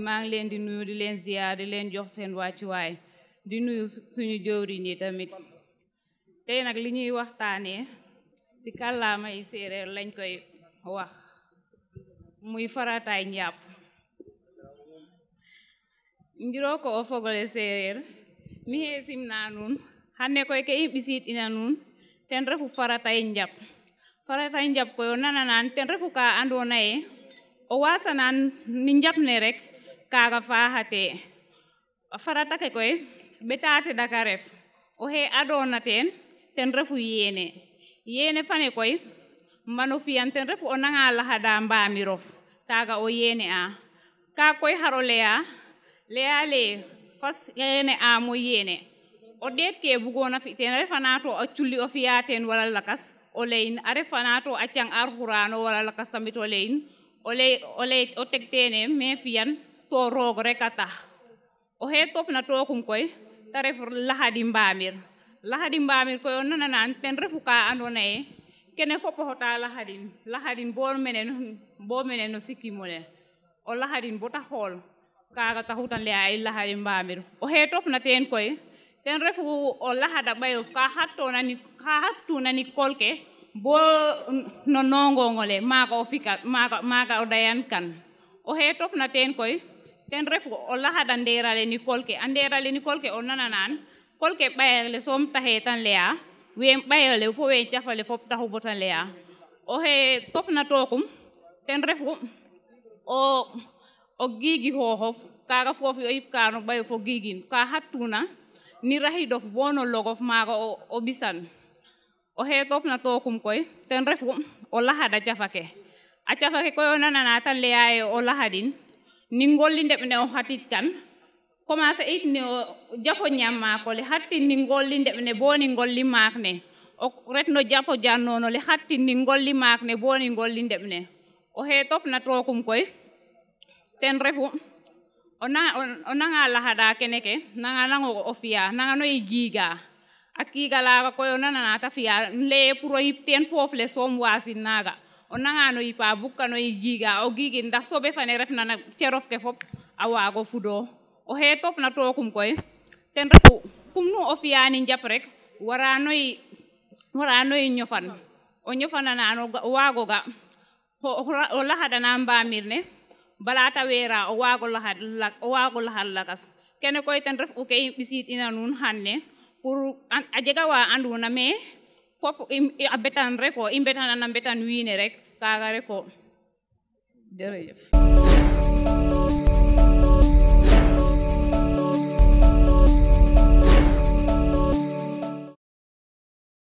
maa ngi leen di nuyu di leen ziar di leen jox seen wàccuwaay di nuyu suñu jëwriñ yi tamit tey nag li ñuy waxtaanee ci kàllaamay séeréer lañ koy wax muy Faratay Ndiappou njiro ko o fogole séeréer mi he simna nun hanne koy ke i ɓisiid ina nun ten refu Faratay Ndiappou Faratay Ndiappou koy o nananan ten refu ka andoona ye o waasanan ni njap ne rek kaaga faaxate farata ke koy ɓetaate daka ref o he adoona ten refu yene fane koy mbano fiyan ten refu o nanga lahada mbaamirof taaga o yene a ka koy haro leya le fas yene a mo yene o deet ke bugoona fi ten refana to a culli o fiya ten wala lakas o leyin a refana to a cang Alxuraan wala lakas tamit o leyin o teg tene me fiyan to roog rek a tax o he topna tookum koy ta ref lahadi mbaamir koy o nananan ten refu ka andoona ye kene fop o xota lahadin bo mene no sikimole o lahadin bo ta xool kaaga taxutan laya ay lahadi mbaamir o he topna teen koy ten refu o lahada ɓayof ka xatuna ni kol ke bo no nongongole maaga o dayan kan o he topna teen koy ten refu o lahada nderale ni kol ke a nderale ni kol ke o nananan kol ke ɓayale soom taxe tan leya weem ɓayale fo weem cafale fop taxu bo tan leya o he topna tookum ten refu o giigi xooxof kaaga foofi o yipka no ɓayof o giigin ka xatuna ni raxidof bo no logof maaga o ɓisan o he topna tookum koy ten refu o lahada cafake a cafake koy o nanana tan leya ye o lahadin ni ngolli ndeɓ ne o xatit kan commencer it ni o jafo ñam maakole xattin ni ngolli ndeɓ ne bo ni ngolli maak ne o ret no jafo jannono le xattin ni ngolli maak ne bo ni ngolli ndeɓ ne o he topna tookum koy ten refu o nanga lahada kene ke nanga nango o fiya nanga no giiga a kiiga laaga koy o nanana ta fiya leye pour o yip teen foof le soom waasin naaga o nanga no yipa bukka no giiga o giigin ndax sobe fane refna na cerof ke fop a waago fudo o he topna tookum koy ten refu kum nu o fiya ni njap rek wara noy ñofan o ñofanana o waago ga o lahadana mbaamir ne bala ta weera o waago lahad lakas kene koy ten ref u ke i ɓisiid ina nuun xanne pour a jega wa anduna me fop a betan rek o i mbetanan a mbetan wiine rek kaaga rek o jërëjëf